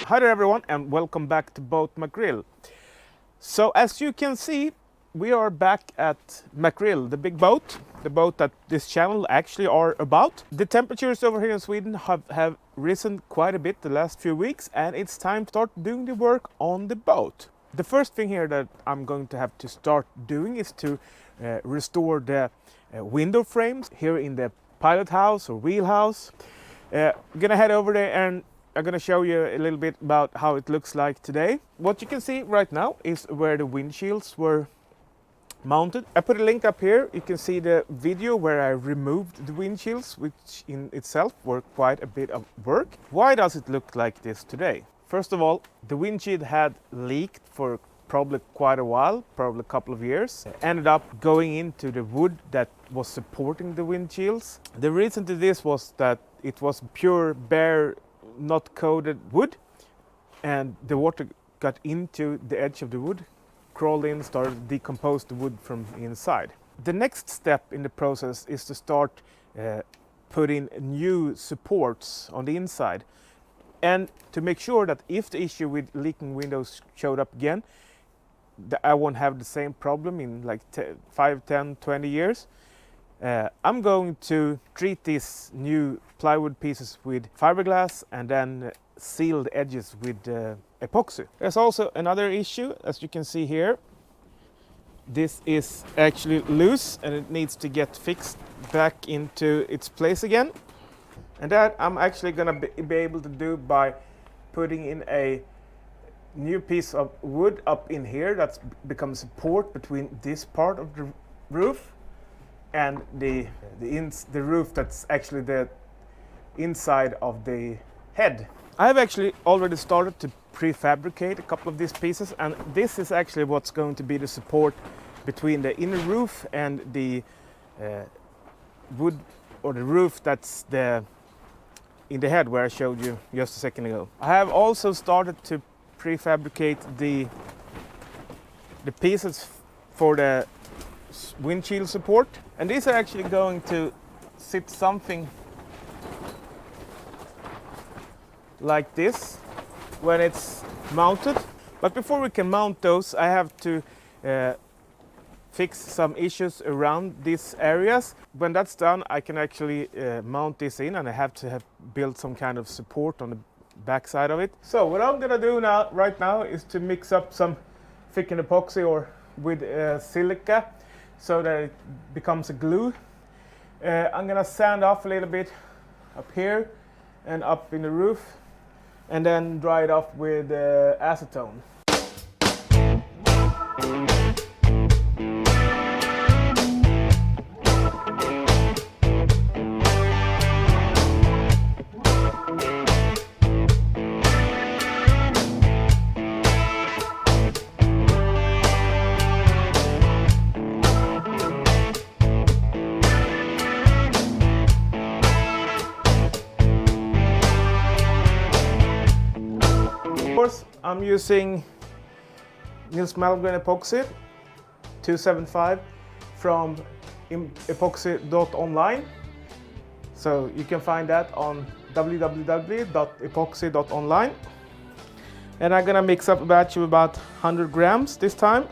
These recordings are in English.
Hi there everyone and welcome back to Boat McRill. So as you can see, we are back at McRill, the big boat, the boat that this channel actually are about. The temperatures over here in Sweden have risen quite a bit the last few weeks, and it's time to start doing the work on the boat. The first thing here that I'm going to have to start doing is to restore the window frames here in the pilot house or wheelhouse. I'm gonna head over there and I'm gonna show you a little bit about how it looks like today. What you can see right now is where the windshields were mounted. I put a link up here. You can see the video where I removed the windshields, which in itself were quite a bit of work. Why does it look like this today? First of all, the windshield had leaked for probably quite a while, probably a couple of years. It ended up going into the wood that was supporting the windshields. The reason to this was that it was pure, bare, not coated wood, and the water got into the edge of the wood, crawled in, started to decompose the wood from inside. The next step in the process is to start putting new supports on the inside, and to make sure that if the issue with leaking windows showed up again, I won't have the same problem in like 5, 10, 20 years. I'm going to treat these new plywood pieces with fiberglass and then seal the edges with epoxy. There's also another issue, as you can see here. This is actually loose and it needs to get fixed back into its place again. And that I'm actually going to be able to do by putting in a new piece of wood up in here that's become support between this part of the roof and the roof that's actually the inside of the head. I have actually already started to prefabricate a couple of these pieces, and this is actually what's going to be the support between the inner roof and the wood or the roof that's in the head where I showed you just a second ago. I have also started to prefabricate the pieces for the windshield support, and these are actually going to sit something like this when it's mounted. But before we can mount those, I have to fix some issues around these areas. When that's done, I can actually mount this in, and I have to build some kind of support on the back side of it. So what I'm gonna do right now is to mix up some thickened epoxy or with silica so that it becomes a glue. I'm gonna sand off a little bit up here and up in the roof, and then dry it off with acetone. I'm using Nils Malmgren Epoxy 275 from epoxy.online. So you can find that on www.epoxy.online. And I'm gonna mix up a batch of about 100 grams this time.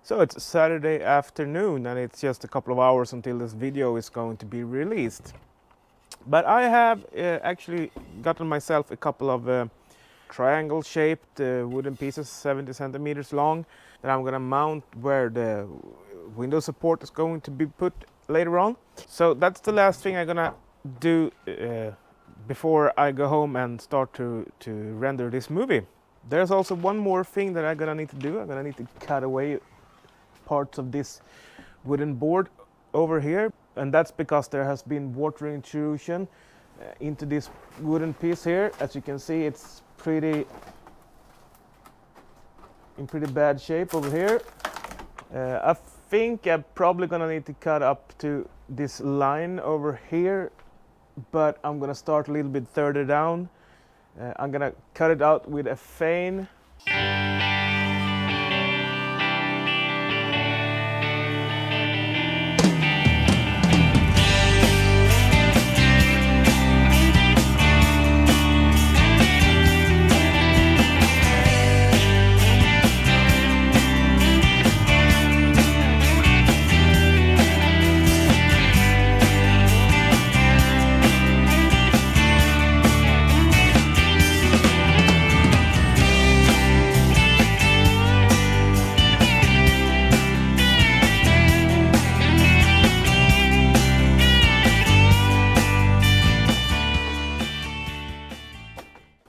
So it's Saturday afternoon and it's just a couple of hours until this video is going to be released. But I have actually gotten myself a couple of triangle shaped wooden pieces 70 centimeters long that I'm gonna mount where the window support is going to be put later on. So that's the last thing I'm gonna do before I go home and start to render this movie. There's also one more thing that I'm gonna need to do. I'm gonna need to cut away parts of this wooden board over here, and that's because there has been water intrusion into this wooden piece here. As you can see, it's in pretty bad shape over here. I think I'm probably gonna need to cut up to this line over here, but I'm gonna start a little bit further down. I'm gonna cut it out with a fane.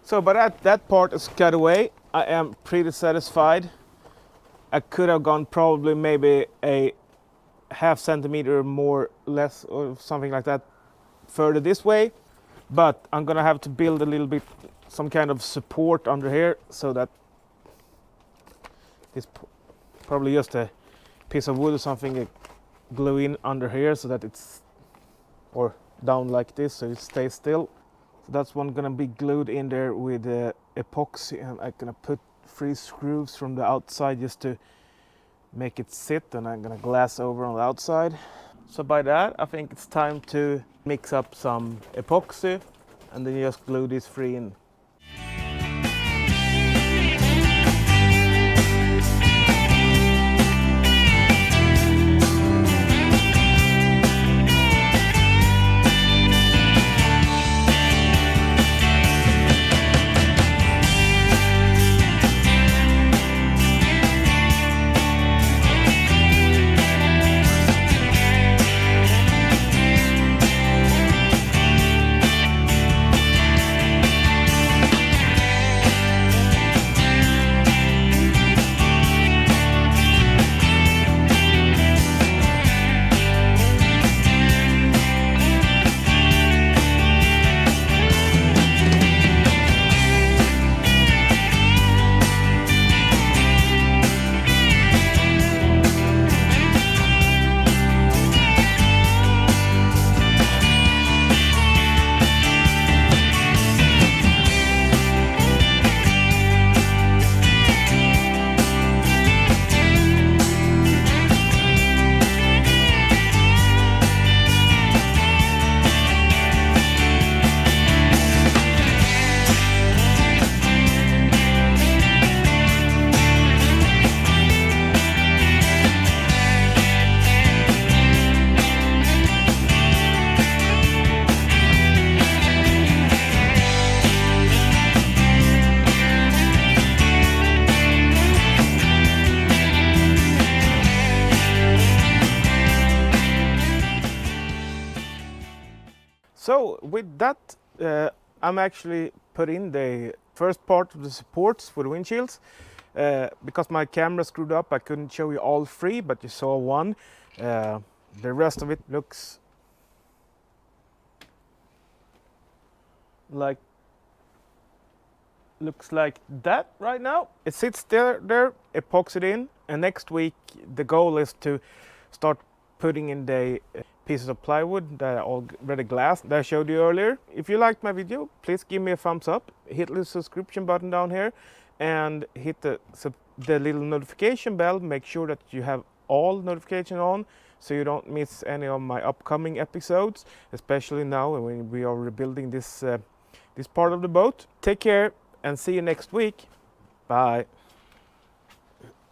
So by that part is cut away, I am pretty satisfied. I could have gone probably maybe a half centimeter more, less, or something like that further this way, but I'm gonna have to build a little bit, some kind of support under here, so that this probably just a piece of wood or something glue in under here so that it's, or down like this so it stays still. So that's one gonna be glued in there with epoxy, and I'm gonna put 3 screws from the outside just to make it sit, and I'm gonna glass over on the outside. So by that, I think it's time to mix up some epoxy and then just glue these 3 in. So with that, I'm actually put in the first part of the supports for the windshields. Because my camera screwed up, I couldn't show you all 3, but you saw one. The rest of it looks like that right now. It sits there epoxied in, and next week the goal is to start putting in the pieces of plywood that are already glassed that I showed you earlier. If you liked my video, please give me a thumbs up, hit the subscription button down here, and hit the little notification bell. Make sure that you have all notifications on so you don't miss any of my upcoming episodes, especially now when we are rebuilding this part of the boat. Take care and see you next week. Bye.